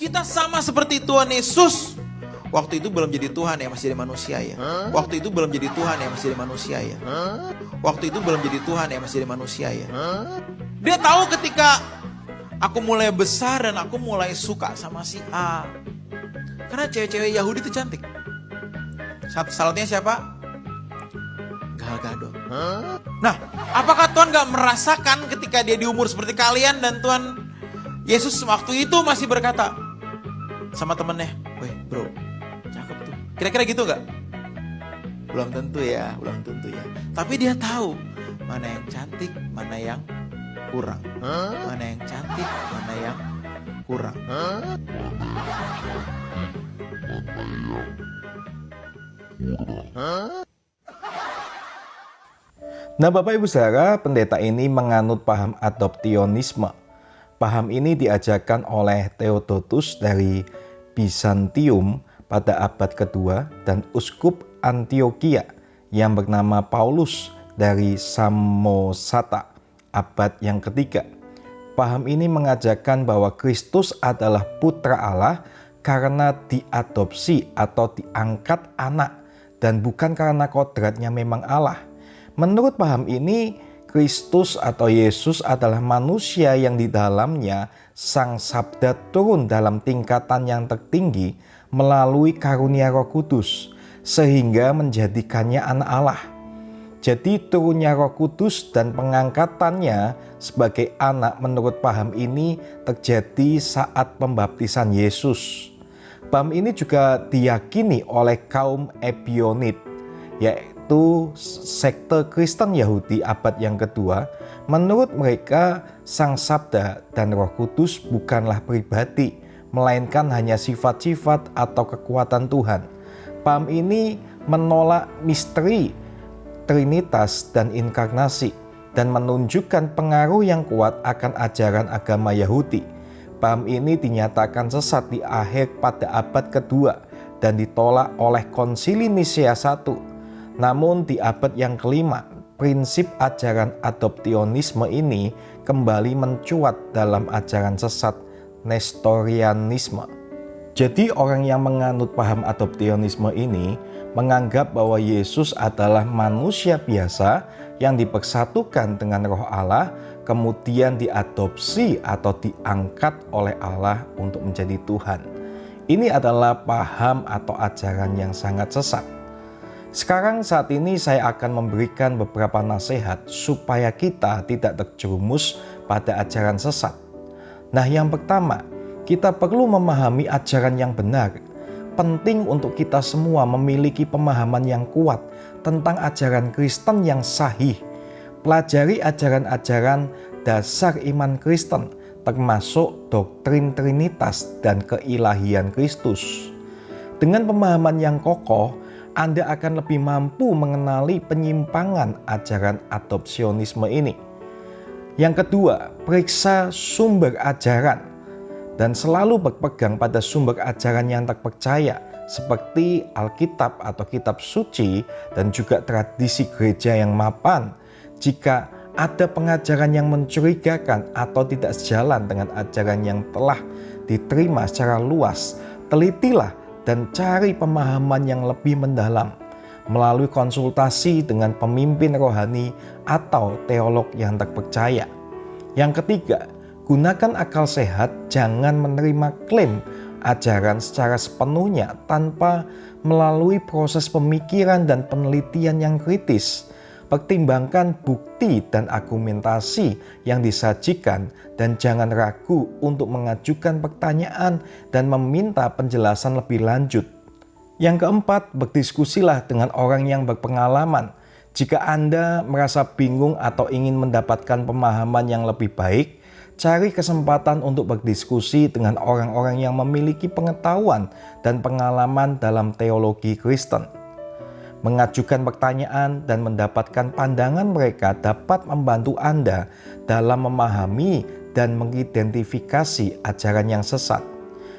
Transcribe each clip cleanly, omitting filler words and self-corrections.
Kita sama seperti Tuhan Yesus. Waktu itu belum jadi Tuhan ya, masih jadi manusia ya. Waktu itu belum jadi Tuhan ya, masih jadi manusia ya. Waktu itu belum jadi Tuhan ya, masih jadi manusia ya. Dia tahu ketika aku mulai besar dan aku mulai suka sama si A. Karena cewek-cewek Yahudi itu cantik. Salutnya siapa? Gal Gadot. Nah, apakah Tuhan gak merasakan ketika dia di umur seperti kalian dan Tuhan Yesus waktu itu masih berkata sama temennya, "Weh bro, cakep tuh." Kira-kira gitu gak? Belum tentu ya, belum tentu ya. Tapi dia tahu mana yang cantik, mana yang kurang. Mana yang cantik, mana yang kurang. Nah, Bapak Ibu Saudara, pendeta ini menganut paham adoptionisme. Paham ini diajarkan oleh Theodotus dari Bizantium pada abad kedua dan uskup Antioquia yang bernama Paulus dari Samosata abad yang ketiga. Paham ini mengajarkan bahwa Kristus adalah putra Allah karena diadopsi atau diangkat anak dan bukan karena kodratnya memang Allah. Menurut paham ini, Kristus atau Yesus adalah manusia yang di dalamnya Sang Sabda turun dalam tingkatan yang tertinggi melalui karunia Roh Kudus, sehingga menjadikannya anak Allah. Jadi turunnya Roh Kudus dan pengangkatannya sebagai anak menurut paham ini terjadi saat pembaptisan Yesus. Paham ini juga diyakini oleh kaum Ebionit, yaitu sekte Kristen Yahudi abad yang kedua. Menurut mereka, Sang Sabda dan Roh Kudus bukanlah pribadi, melainkan hanya sifat-sifat atau kekuatan Tuhan. Paham ini menolak misteri Trinitas dan inkarnasi dan menunjukkan pengaruh yang kuat akan ajaran agama Yahudi. Paham ini dinyatakan sesat di akhir pada abad kedua dan ditolak oleh Konsili Nisea I. Namun di abad yang kelima, prinsip ajaran adoptionisme ini kembali mencuat dalam ajaran sesat Nestorianisme. Jadi orang yang menganut paham adoptionisme ini menganggap bahwa Yesus adalah manusia biasa yang dipersatukan dengan Roh Allah, kemudian diadopsi atau diangkat oleh Allah untuk menjadi Tuhan. Ini adalah paham atau ajaran yang sangat sesat. Sekarang saat ini saya akan memberikan beberapa nasihat supaya kita tidak terjerumus pada ajaran sesat. Nah, yang pertama, kita perlu memahami ajaran yang benar. Penting untuk kita semua memiliki pemahaman yang kuat tentang ajaran Kristen yang sahih. Pelajari ajaran-ajaran dasar iman Kristen, termasuk doktrin Trinitas dan keilahian Kristus. Dengan pemahaman yang kokoh, Anda akan lebih mampu mengenali penyimpangan ajaran adopsionisme ini. Yang kedua, periksa sumber ajaran dan selalu berpegang pada sumber ajaran yang terpercaya seperti Alkitab atau kitab suci dan juga tradisi gereja yang mapan. Jika ada pengajaran yang mencurigakan atau tidak sejalan dengan ajaran yang telah diterima secara luas, telitilah dan cari pemahaman yang lebih mendalam melalui konsultasi dengan pemimpin rohani atau teolog yang terpercaya. Yang ketiga, gunakan akal sehat, jangan menerima klaim ajaran secara sepenuhnya tanpa melalui proses pemikiran dan penelitian yang kritis. Pertimbangkan bukti dan argumentasi yang disajikan dan jangan ragu untuk mengajukan pertanyaan dan meminta penjelasan lebih lanjut. Yang keempat, berdiskusilah dengan orang yang berpengalaman. Jika Anda merasa bingung atau ingin mendapatkan pemahaman yang lebih baik, cari kesempatan untuk berdiskusi dengan orang-orang yang memiliki pengetahuan dan pengalaman dalam teologi Kristen. Mengajukan pertanyaan dan mendapatkan pandangan mereka dapat membantu Anda dalam memahami dan mengidentifikasi ajaran yang sesat.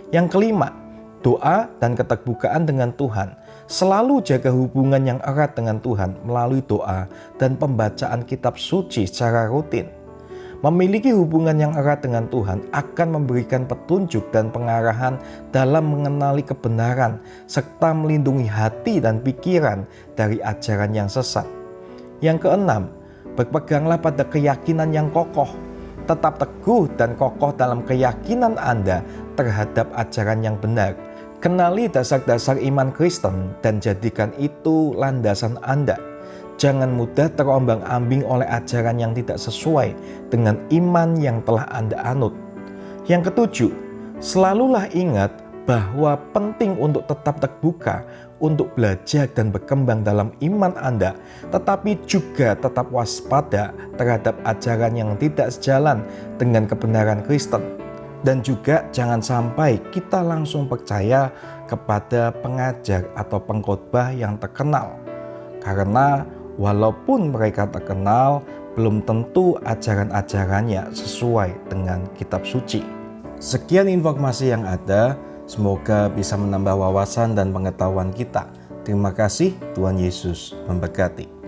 Yang kelima, doa dan keterbukaan dengan Tuhan. Selalu jaga hubungan yang erat dengan Tuhan melalui doa dan pembacaan kitab suci secara rutin. Memiliki hubungan yang erat dengan Tuhan akan memberikan petunjuk dan pengarahan dalam mengenali kebenaran serta melindungi hati dan pikiran dari ajaran yang sesat. Yang keenam, berpeganglah pada keyakinan yang kokoh. Tetap teguh dan kokoh dalam keyakinan Anda terhadap ajaran yang benar. Kenali dasar-dasar iman Kristen dan jadikan itu landasan Anda. Jangan mudah terombang-ambing oleh ajaran yang tidak sesuai dengan iman yang telah Anda anut. Yang ketujuh, selalulah ingat bahwa penting untuk tetap terbuka untuk belajar dan berkembang dalam iman Anda, tetapi juga tetap waspada terhadap ajaran yang tidak sejalan dengan kebenaran Kristen. Dan juga jangan sampai kita langsung percaya kepada pengajar atau pengkhotbah yang terkenal. Karena walaupun mereka terkenal, belum tentu ajaran-ajarannya sesuai dengan kitab suci. Sekian informasi yang ada, semoga bisa menambah wawasan dan pengetahuan kita. Terima kasih, Tuhan Yesus memberkati.